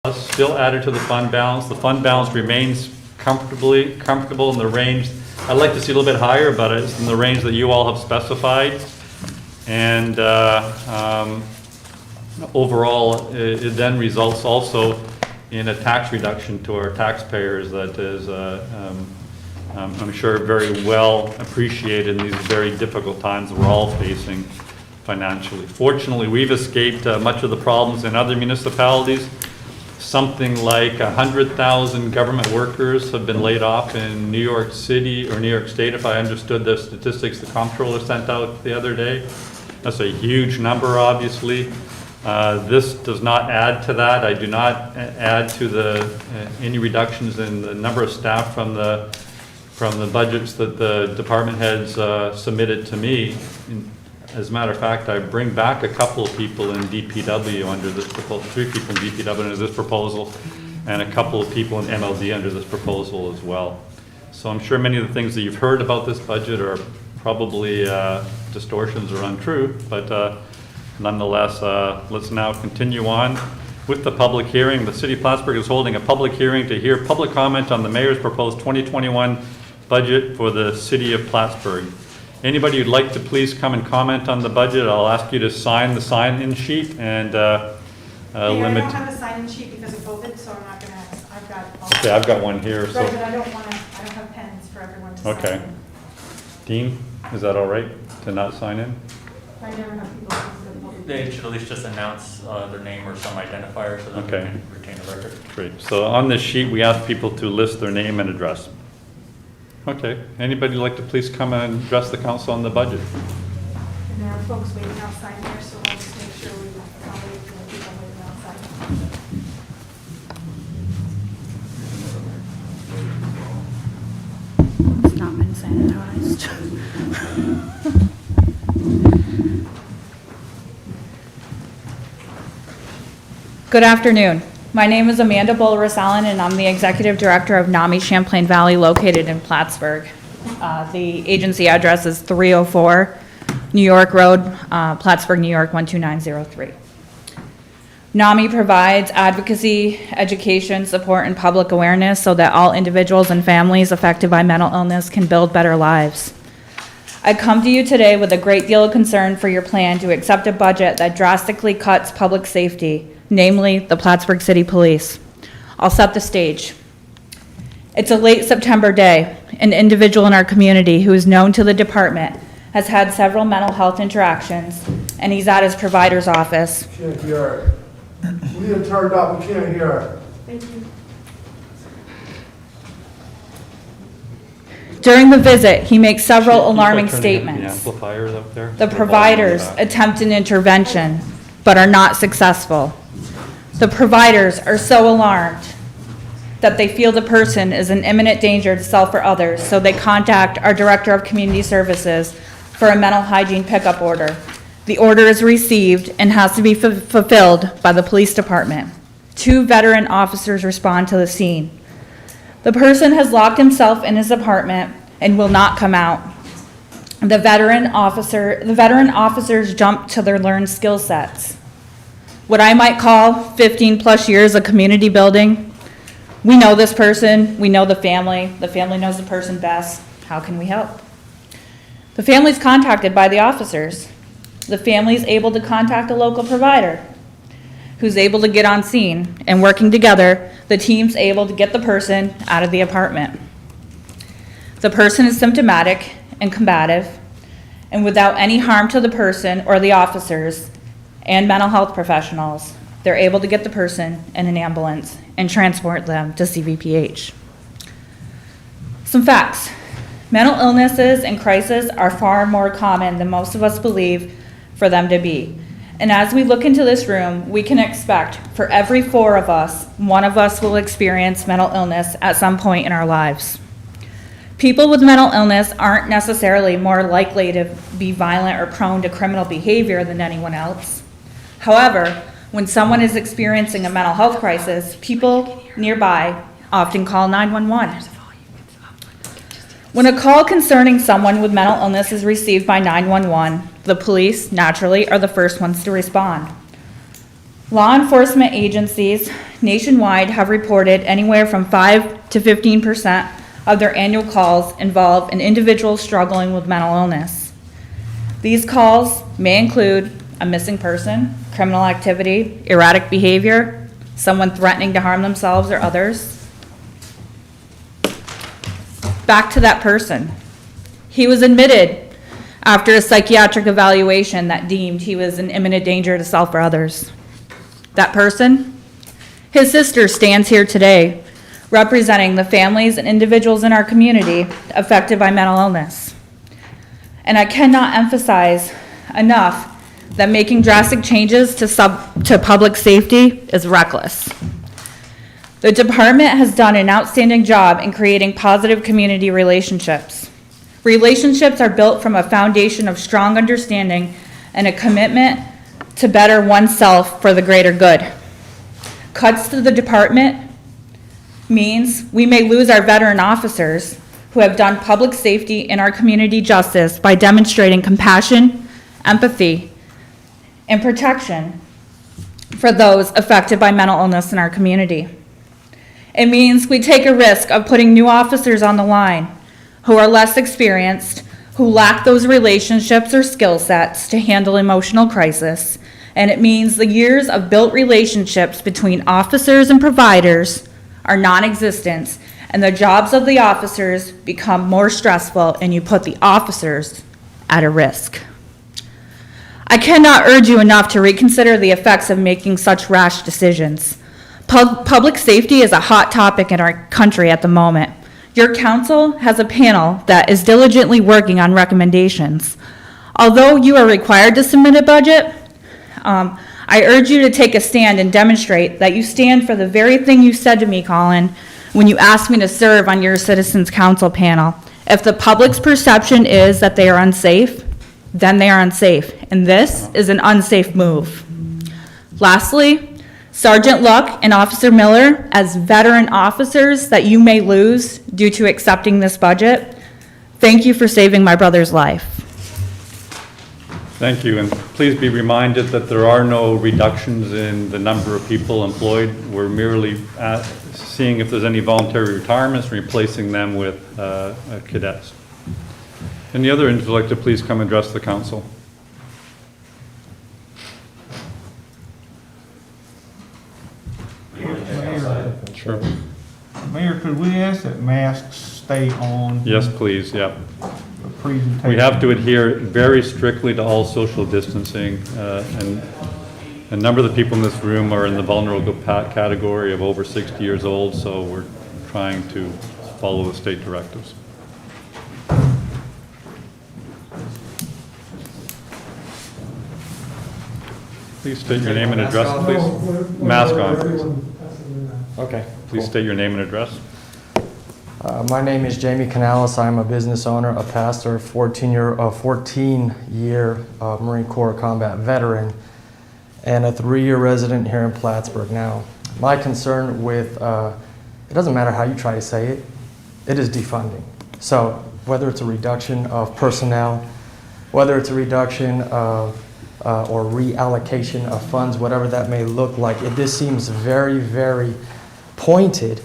still added to the fund balance. The fund balance remains comfortable in the range. I'd like to see a little bit higher, but it's in the range that you all have specified. And overall, it then results also in a tax reduction to our taxpayers that is, I'm sure, very well appreciated in these very difficult times we're all facing financially. Fortunately, we've escaped much of the problems in other municipalities. Something like 100,000 government workers have been laid off in New York City or New York State, if I understood the statistics the comptroller sent out the other day. That's a huge number, obviously. This does not add to that. I do not add to the any reductions in the number of staff from the budgets that the department heads submitted to me. As a matter of fact, I bring back a couple of people in DPW under this proposal, 3 people in DPW under this proposal, and a couple of people in MLD under this proposal as well. So I'm sure many of the things that you've heard about this budget are probably distortions or untrue, but nonetheless, let's now continue on with the public hearing. The City of Plattsburgh is holding a public hearing to hear public comment on the Mayor's proposed 2021 budget for the City of Plattsburgh. Anybody who'd like to please come and comment on the budget, I'll ask you to sign the sign-in sheet and Mayor, limit. I don't have a sign-in sheet because of COVID, so I'm not gonna, I've got. Okay, I've got one here, so. Right, but I don't have pens for everyone to sign. Okay. Dean, is that all right to not sign in? I never have people come to the public. They should at least just announce their name or some identifier so that we Okay. can retain a record. Great. So on this sheet, we ask people to list their name and address. Okay. Anybody like to please come and address the council on the budget? And there are folks waiting outside there, so we'll just make sure we accommodate the people waiting outside. It's not been sanitized. Good afternoon. My name is Amanda Bowler-Allen, and I'm the Executive Director of NAMI Champlain Valley, located in Plattsburgh. The agency address is 304 New York Road, Plattsburgh, New York, 12903. NAMI provides advocacy, education, support, and public awareness so that all individuals and families affected by mental illness can build better lives. I come to you today with a great deal of concern for your plan to accept a budget that drastically cuts public safety, namely the Plattsburgh City Police. I'll set the stage. It's a late September day. An individual in our community who is known to the department has had several mental health interactions, and he's at his provider's office. Can't hear it. We didn't turn up, we can't hear it. Thank you. During the visit, he makes several alarming Can you try turning up statements. The amplifiers up there. The providers attempt an intervention, but are not successful. The providers are so alarmed that they feel the person is in imminent danger to self or others, so they contact our Director of Community Services for a mental hygiene pickup order. The order is received and has to be fulfilled by the police department. 2 veteran officers respond to the scene. The person has locked himself in his apartment and will not come out. The veteran officers jump to their learned skill sets. What I might call 15 plus years of community building. We know this person, we know the family knows the person best. How can we help? The family's contacted by the officers. The family is able to contact a local provider who's able to get on scene, and working together, the team's able to get the person out of the apartment. The person is symptomatic and combative, and without any harm to the person or the officers and mental health professionals, they're able to get the person in an ambulance and transport them to CVPH. Some facts. Mental illnesses and crises are far more common than most of us believe for them to be. And as we look into this room, we can expect for every 4 of us, 1 of us will experience mental illness at some point in our lives. People with mental illness aren't necessarily more likely to be violent or prone to criminal behavior than anyone else. However, when someone is experiencing a mental health crisis, people nearby often call 911. When a call concerning someone with mental illness is received by 911, the police, naturally, are the first ones to respond. Law enforcement agencies nationwide have reported anywhere from 5 to 15% of their annual calls involve an individual struggling with mental illness. These calls may include a missing person, criminal activity, erratic behavior, someone threatening to harm themselves or others. Back to that person. He was admitted after a psychiatric evaluation that deemed he was in imminent danger to self or others. That person, his sister, stands here today representing the families and individuals in our community affected by mental illness. And I cannot emphasize enough that making drastic changes to public safety is reckless. The department has done an outstanding job in creating positive community relationships. Relationships are built from a foundation of strong understanding and a commitment to better oneself for the greater good. Cuts to the department means we may lose our veteran officers who have done public safety and our community justice by demonstrating compassion, empathy, and protection for those affected by mental illness in our community. It means we take a risk of putting new officers on the line who are less experienced, who lack those relationships or skill sets to handle emotional crisis. And it means the years of built relationships between officers and providers are non-existent, and the jobs of the officers become more stressful, and you put the officers at a risk. I cannot urge you enough to reconsider the effects of making such rash decisions. Public safety is a hot topic in our country at the moment. Your council has a panel that is diligently working on recommendations. Although you are required to submit a budget, I urge you to take a stand and demonstrate that you stand for the very thing you said to me, Colin, when you asked me to serve on your Citizens Council panel. If the public's perception is that they are unsafe, then they are unsafe, and this is an unsafe move. Lastly, Sergeant Luck and Officer Miller, as veteran officers that you may lose due to accepting this budget, thank you for saving my brother's life. Thank you, and please be reminded that there are no reductions in the number of people employed. We're merely seeing if there's any voluntary retirements, replacing them with cadets. Any other individuals would like to please come address the council? Sure. Mayor, could we ask that masks stay on? Yes, please, yeah. The presentation? We have to adhere very strictly to all social distancing, and a number of the people in this room are in the vulnerable category of over 60 years old, so we're trying to follow the state directives. Please state your name and address, please. Mask on, please. Okay. Please state your name and address. My name is Jamey Canales. I'm a business owner, a pastor, 14-year Marine Corps combat veteran, and a 3-year resident here in Plattsburgh. Now, my concern with, it doesn't matter how you try to say it, it is defunding. So whether it's a reduction of personnel, whether it's a reduction of or reallocation of funds, whatever that may look like, this seems very, very pointed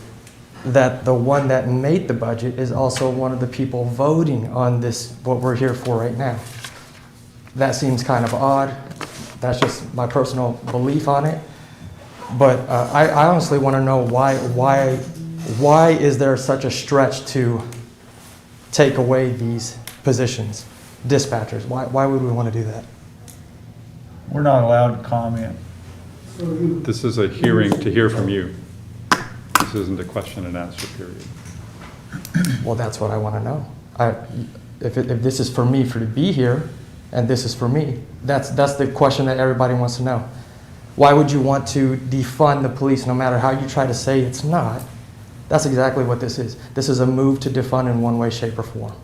that the one that made the budget is also one of the people voting on this, what we're here for right now. That seems kind of odd. That's just my personal belief on it. But I honestly want to know why is there such a stretch to take away these positions, dispatchers? Why would we want to do that? We're not allowed to comment. This is a hearing to hear from you. This isn't a question and answer period. Well, that's what I want to know. If this is for me to be here, and this is for me, that's the question that everybody wants to know. Why would you want to defund the police no matter how you try to say it's not? That's exactly what this is. This is a move to defund in one way, shape, or form.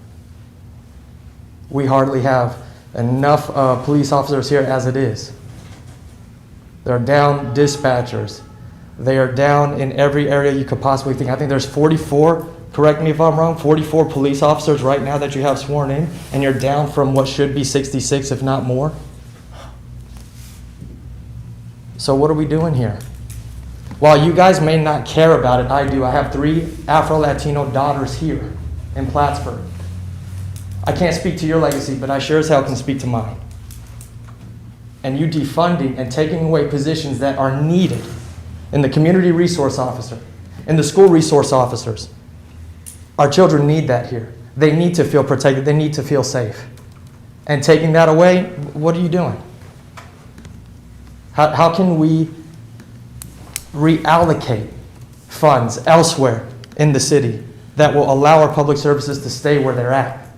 We hardly have enough police officers here as it is. They're down dispatchers. They are down in every area you could possibly think. I think there's 44, correct me if I'm wrong, 44 police officers right now that you have sworn in, and you're down from what should be 66, if not more. So what are we doing here? While you guys may not care about it, I do. I have 3 Afro-Latino daughters here in Plattsburgh. I can't speak to your legacy, but I sure as hell can speak to mine. And you defunding and taking away positions that are needed in the community resource officer, in the school resource officers. Our children need that here. They need to feel protected. They need to feel safe. And taking that away, what are you doing? How can we reallocate funds elsewhere in the city that will allow our public services to stay where they're at?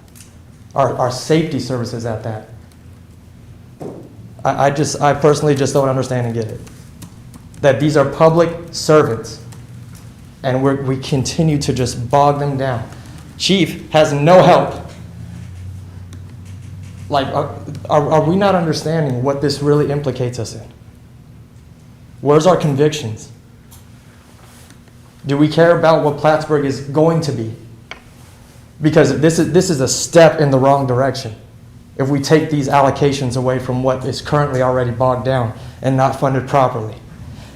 Our safety services at that. I personally just don't understand and get it. That these are public servants, and we continue to just bog them down. Chief has no help. Like, are we not understanding what this really implicates us in? Where's our convictions? Do we care about what Plattsburgh is going to be? Because this is a step in the wrong direction if we take these allocations away from what is currently already bogged down and not funded properly.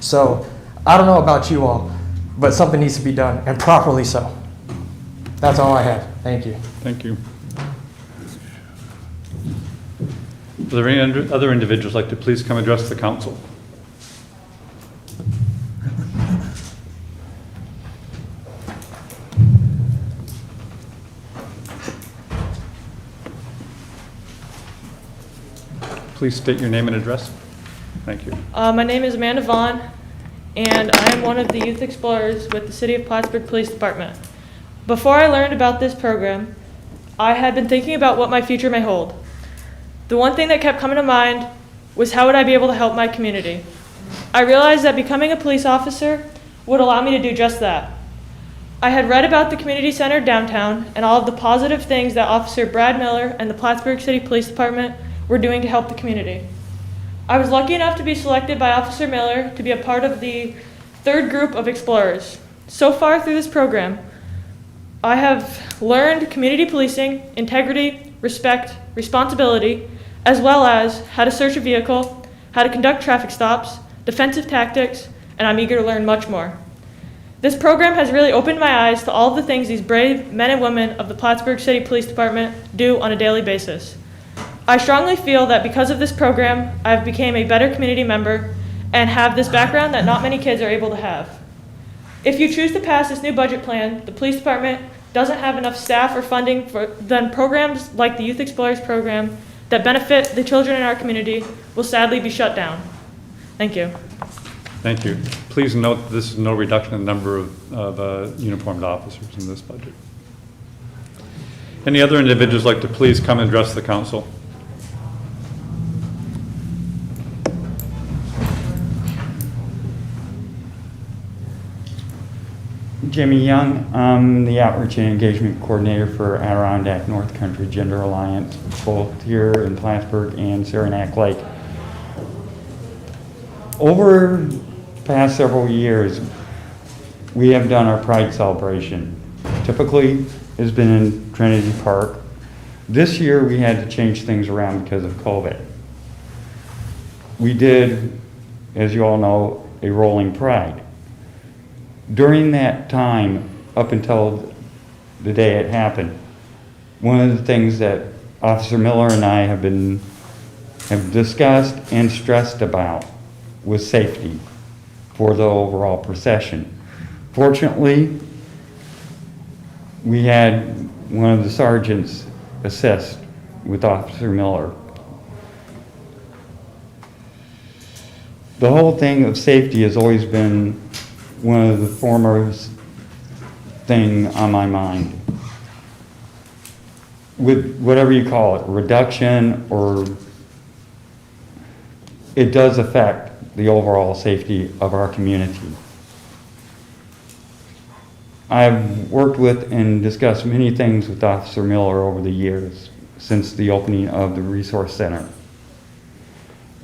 So I don't know about you all, but something needs to be done, and properly so. That's all I have. Thank you. Thank you. Are there any other individuals like to please come address the council? Please state your name and address. Thank you. My name is Amanda Vaughan, and I am one of the Youth Explorers with the City of Plattsburgh Police Department. Before I learned about this program, I had been thinking about what my future may hold. The one thing that kept coming to mind was how would I be able to help my community. I realized that becoming a police officer would allow me to do just that. I had read about the community center downtown and all of the positive things that Officer Brad Miller and the Plattsburgh City Police Department were doing to help the community. I was lucky enough to be selected by Officer Miller to be a part of the 3rd group of explorers. So far through this program, I have learned community policing, integrity, respect, responsibility, as well as how to search a vehicle, how to conduct traffic stops, defensive tactics, and I'm eager to learn much more. This program has really opened my eyes to all of the things these brave men and women of the Plattsburgh City Police Department do on a daily basis. I strongly feel that because of this program, I've become a better community member and have this background that not many kids are able to have. If you choose to pass this new budget plan, the police department doesn't have enough staff or funding for then programs like the Youth Explorers program that benefit the children in our community will sadly be shut down. Thank you. Thank you. Please note this is no reduction in the number of uniformed officers in this budget. Any other individuals like to please come and address the council? Jimmy Young, I'm the Outreach and Engagement Coordinator for Adirondack North Country Gender Alliance, both here in Plattsburgh and Saranac Lake. Over the past several years, we have done our Pride celebration. Typically, it's been in Trinity Park. This year, we had to change things around because of COVID. We did, as you all know, a rolling Pride. During that time, up until the day it happened, one of the things that Officer Miller and I have discussed and stressed about was safety for the overall procession. Fortunately, we had one of the sergeants assist with Officer Miller. The whole thing of safety has always been one of the foremost thing on my mind. With whatever you call it, reduction, or it does affect the overall safety of our community. I've worked with and discussed many things with Officer Miller over the years since the opening of the Resource Center.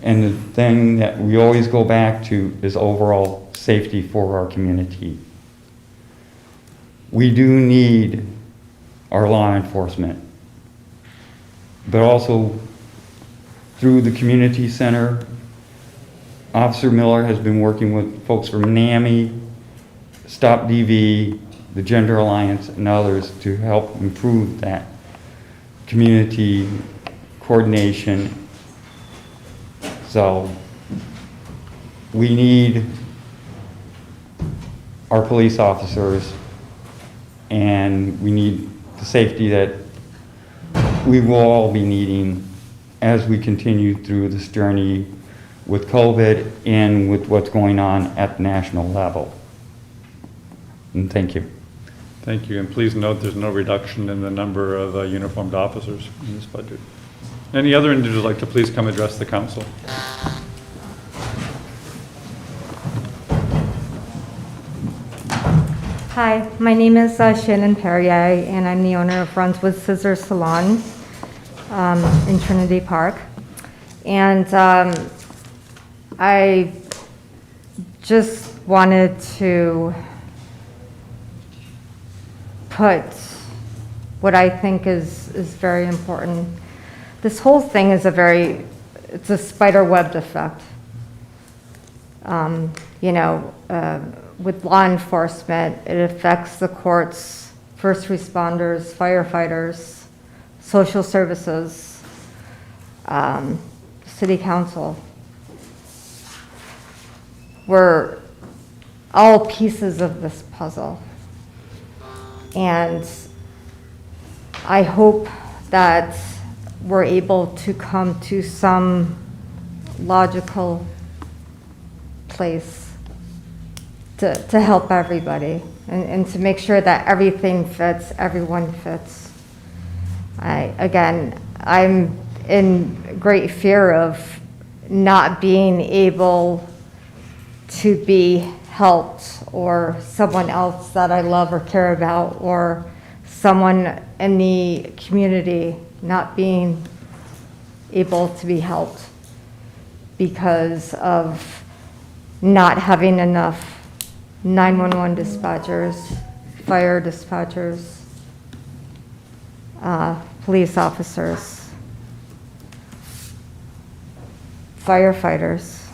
And the thing that we always go back to is overall safety for our community. We do need our law enforcement, but also through the community center, Officer Miller has been working with folks from NAMI, Stop DV, the Gender Alliance, and others to help improve that community coordination. So we need our police officers, and we need the safety that we will all be needing as we continue through this journey with COVID and with what's going on at the national level. And thank you. Thank you, and please note there's no reduction in the number of uniformed officers in this budget. Any other individuals like to please come address the council? Hi, my name is Shannon Perrier, and I'm the owner of Runs with Scissors Salon in Trinity Park. And I just wanted to put what I think is very important. This whole thing is it's a spider webbed effect. With law enforcement, it affects the courts, first responders, firefighters, social services, city council. We're all pieces of this puzzle. And I hope that we're able to come to some logical place to help everybody and to make sure that everything fits, everyone fits. I'm in great fear of not being able to be helped, or someone else that I love or care about, or someone in the community not being able to be helped because of not having enough 911 dispatchers, fire dispatchers, police officers, firefighters,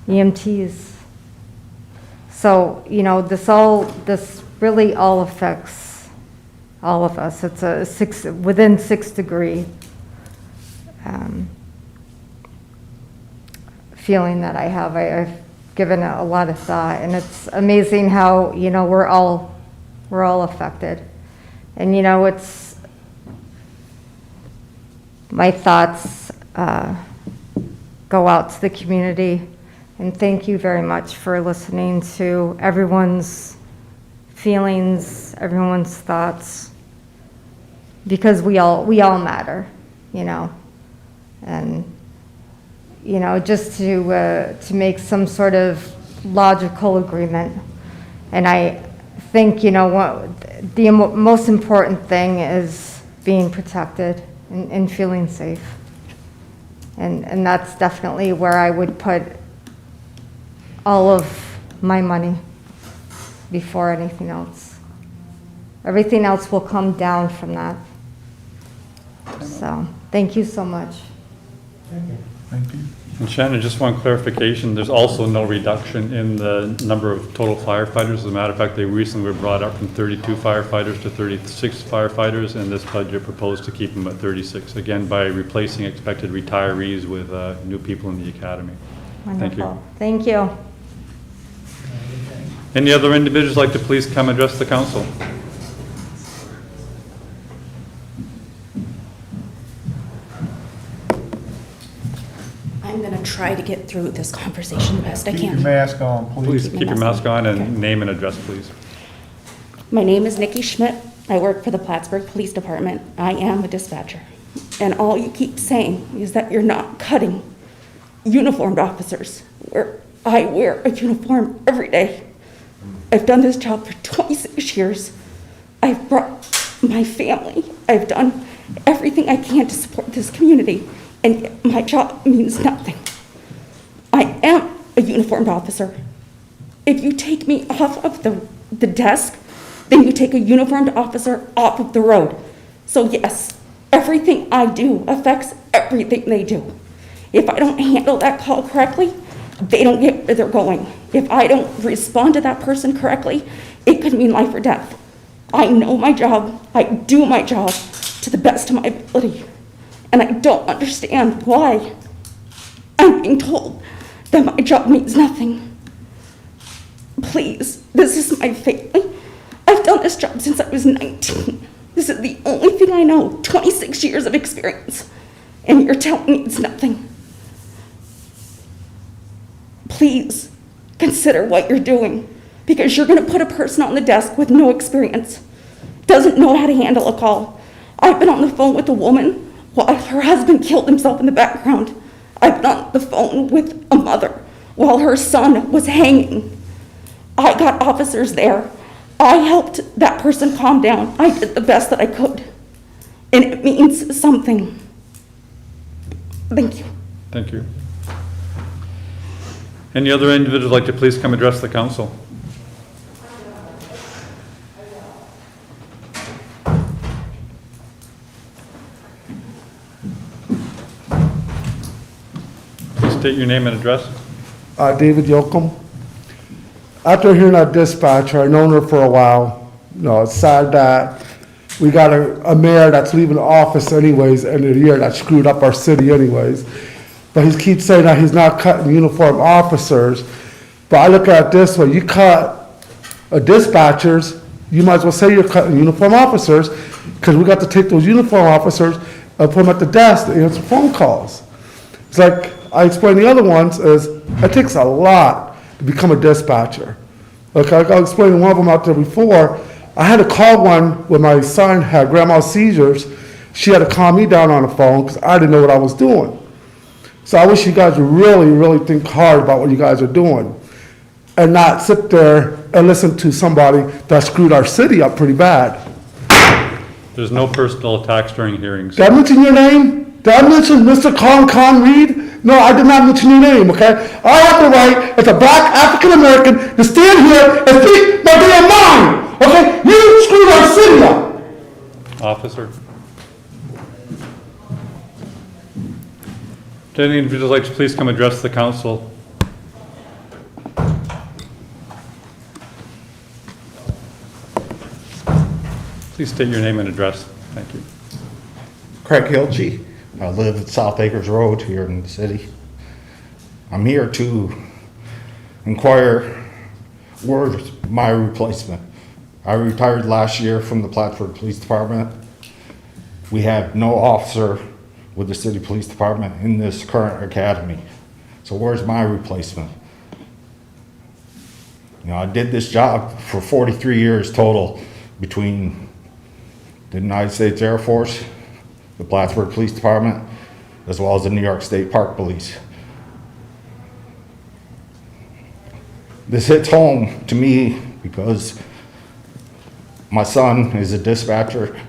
EMTs. So, this really all affects all of us. It's within 6 degree feeling that I have. I've given it a lot of thought, and it's amazing how, we're all affected. And, it's, my thoughts go out to the community, and thank you very much for listening to everyone's feelings, everyone's thoughts, because we all matter, and just to make some sort of logical agreement. And I think, the most important thing is being protected and feeling safe. And that's definitely where I would put all of my money before anything else. Everything else will come down from that. So, thank you so much. Thank you. And Shannon, just one clarification, there's also no reduction in the number of total firefighters. As a matter of fact, they recently were brought up from 32 firefighters to 36 firefighters, and this budget proposed to keep them at 36, again, by replacing expected retirees with new people in the academy. Wonderful. Thank you. Any other individuals like to please come address the council? I'm going to try to get through this conversation the best I Keep your can. mask on, please. Please keep your mask on and Okay. name and address, please. My name is Nikki Schmidt. I work for the Plattsburgh Police Department. I am a dispatcher. And all you keep saying is that you're not cutting uniformed officers, where I wear a uniform every day. I've done this job for 26 years. I've brought my family. I've done everything I can to support this community, and yet my job means nothing. I am a uniformed officer. If you take me off of the desk, then you take a uniformed officer off of the road. So yes, everything I do affects everything they do. If I don't handle that call correctly, they don't get where they're going. If I don't respond to that person correctly, it could mean life or death. I know my job. I do my job to the best of my ability. And I don't understand why I'm being told that my job means nothing. Please, this is my family. I've done this job since I was 19. This is the only thing I know, 26 years of experience. And you're telling me it's nothing. Please consider what you're doing, because you're going to put a person on the desk with no experience, doesn't know how to handle a call. I've been on the phone with a woman while her husband killed himself in the background. I've been on the phone with a mother while her son was hanging. I got officers there. I helped that person calm down. I did the best that I could. And it means something. Thank you. Thank you. Any other individuals like to please come address the council? Please state your name and address. David Yokom. After hearing that dispatcher, I've known her for a while. You know, it's sad that we got a mayor that's leaving the office anyways, end of the year, that screwed up our city anyways. But he keeps saying that he's not cutting uniform officers. But I look at it this way, you cut dispatchers, you might as well say you're cutting uniform officers, because we got to take those uniform officers and put them at the desk to answer phone calls. It's like I explained the other ones is, it takes a lot to become a dispatcher. Okay, I explained one of them out there before. I had to call one when my son had grandma's seizures. She had to calm me down on the phone because I didn't know what I was doing. So I wish you guys would really, really think hard about what you guys are doing and not sit there and listen to somebody that screwed our city up pretty bad. There's no personal attacks during hearings. Did I mention your name? Did I mention Mr. Con Reed? No, I did not mention your name, okay? I have the right, as a black African American, to stand here and speak my damn mind, okay? You screwed our city up. Officer. Do any individuals like to please come address the council? Please state your name and address. Thank you. Craig Gilchi. I live at South Acres Road here in the city. I'm here to inquire where's my replacement. I retired last year from the Plattsburgh Police Department. We have no officer with the city police department in this current academy. So where's my replacement? You know, I did this job for 43 years total between the United States Air Force, the Plattsburgh Police Department, as well as the New York State Park Police. This hits home to me because my son is a dispatcher,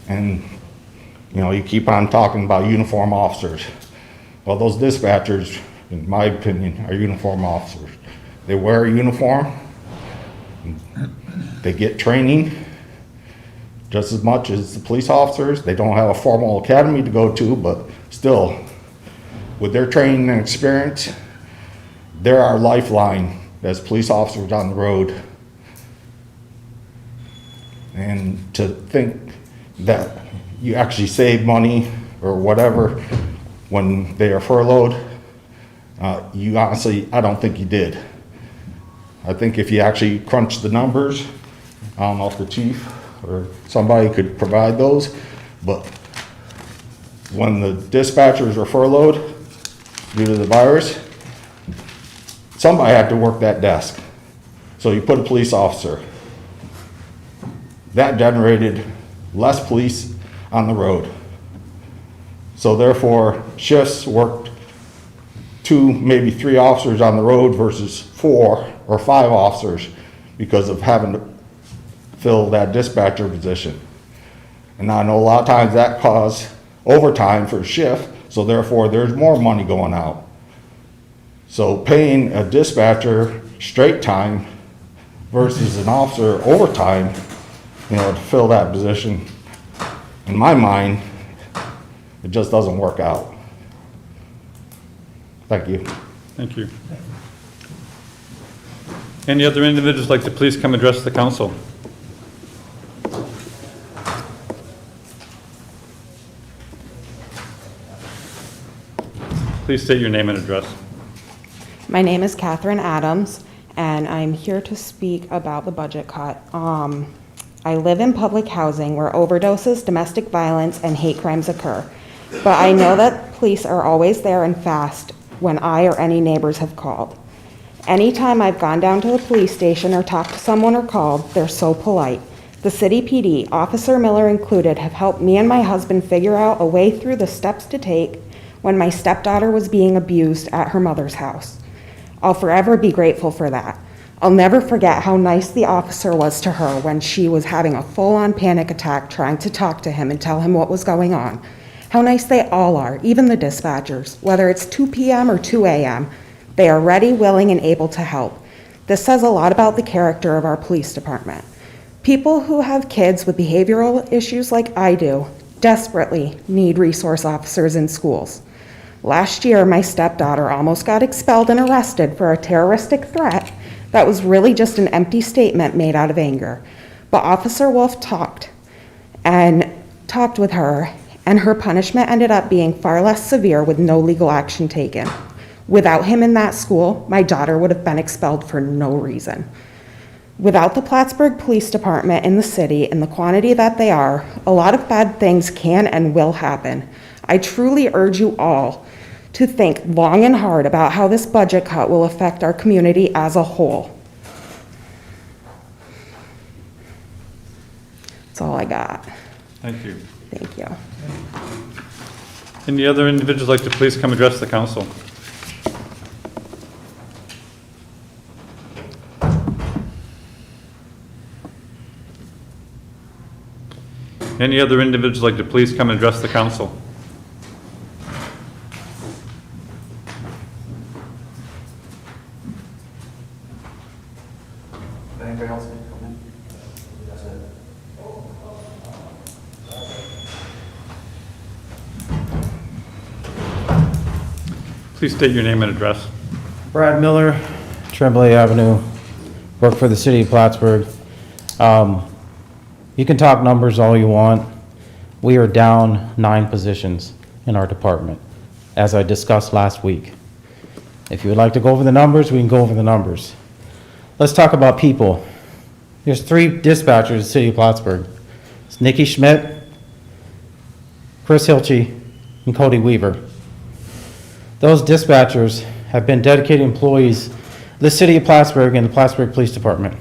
and you know, you keep on talking about uniform officers. Well, those dispatchers, in my opinion, are uniform officers. They wear a uniform, they get training just as much as the police officers. They don't have a formal academy to go to, but still, with their training and experience, they're our lifeline as police officers on the road. And to think that you actually save money or whatever when they are furloughed, you honestly, I don't think you did. I think if you actually crunch the numbers, I don't know if the chief or somebody could provide those, but when the dispatchers are furloughed due to the virus, somebody had to work that desk. So you put a police officer. That generated less police on the road. So therefore, shifts worked 2, maybe 3 officers on the road versus 4 or 5 officers because of having to fill that dispatcher position. And I know a lot of times that caused overtime for a shift, so therefore there's more money going out. So paying a dispatcher straight time versus an officer overtime, you know, to fill that position, in my mind, it just doesn't work out. Thank you. Thank you. Any other individuals like to please come address the council? Please state your name and address. My name is Katherine Adams, and I'm here to speak about the budget cut. I live in public housing where overdoses, domestic violence, and hate crimes occur. But I know that police are always there and fast when I or any neighbors have called. Anytime I've gone down to the police station or talked to someone or called, they're so polite. The city PD, Officer Miller included, have helped me and my husband figure out a way through the steps to take when my stepdaughter was being abused at her mother's house. I'll forever be grateful for that. I'll never forget how nice the officer was to her when she was having a full-on panic attack trying to talk to him and tell him what was going on. How nice they all are, even the dispatchers. Whether it's 2 p.m. or 2 a.m., they are ready, willing, and able to help. This says a lot about the character of our police department. People who have kids with behavioral issues like I do desperately need resource officers in schools. Last year, my stepdaughter almost got expelled and arrested for a terroristic threat that was really just an empty statement made out of anger. But Officer Wolf talked with her, and her punishment ended up being far less severe with no legal action taken. Without him in that school, my daughter would have been expelled for no reason. Without the Plattsburgh Police Department in the city in the quantity that they are, a lot of bad things can and will happen. I truly urge you all to think long and hard about how this budget cut will affect our community as a whole. That's all I got. Thank you. Thank you. Any other individuals like to please come address the council? Any other individuals like to please come and address the council? Anybody else need to come in? Please state your name and address. Brad Miller, Tremblay Avenue, work for the city of Plattsburgh. You can talk numbers all you want. We are down 9 positions in our department, as I discussed last week. If you would like to go over the numbers, we can go over the numbers. Let's talk about people. There's 3 dispatchers in the city of Plattsburgh. It's Nikki Schmidt, Chris Gilchi, and Cody Weaver. Those dispatchers have been dedicated employees of the city of Plattsburgh and the Plattsburgh Police Department,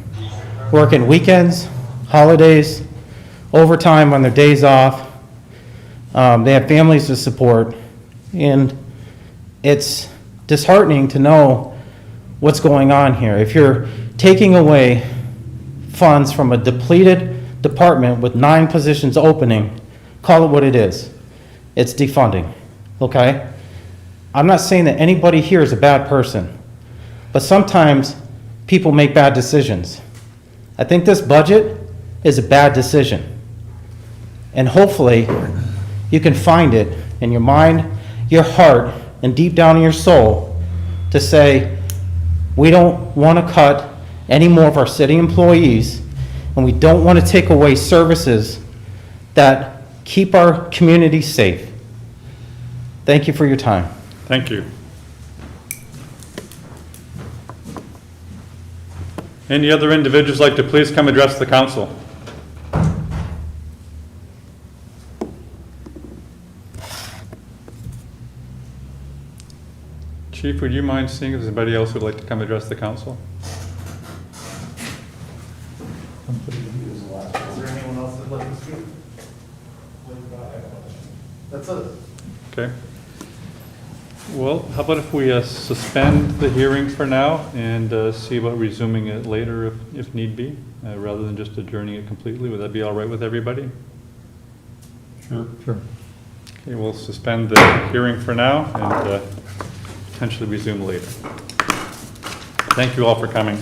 working weekends, holidays, overtime on their days off. They have families to support, and it's disheartening to know what's going on here. If you're taking away funds from a depleted department with 9 positions opening, call it what it is. It's defunding, okay? I'm not saying that anybody here is a bad person, but sometimes people make bad decisions. I think this budget is a bad decision. And hopefully, you can find it in your mind, your heart, and deep down in your soul to say, we don't want to cut any more of our city employees, and we don't want to take away services that keep our community safe. Thank you for your time. Thank you. Any other individuals like to please come address the council? Chief, would you mind seeing if there's anybody else who'd like to come address the council? Is there anyone else that'd like to speak? That's it. Okay. Well, how about if we suspend the hearing for now and see about resuming it later if need be, rather than just adjourning it completely? Would that be all right with everybody? Sure. Okay, we'll suspend the hearing for now and potentially resume later. Thank you all for coming.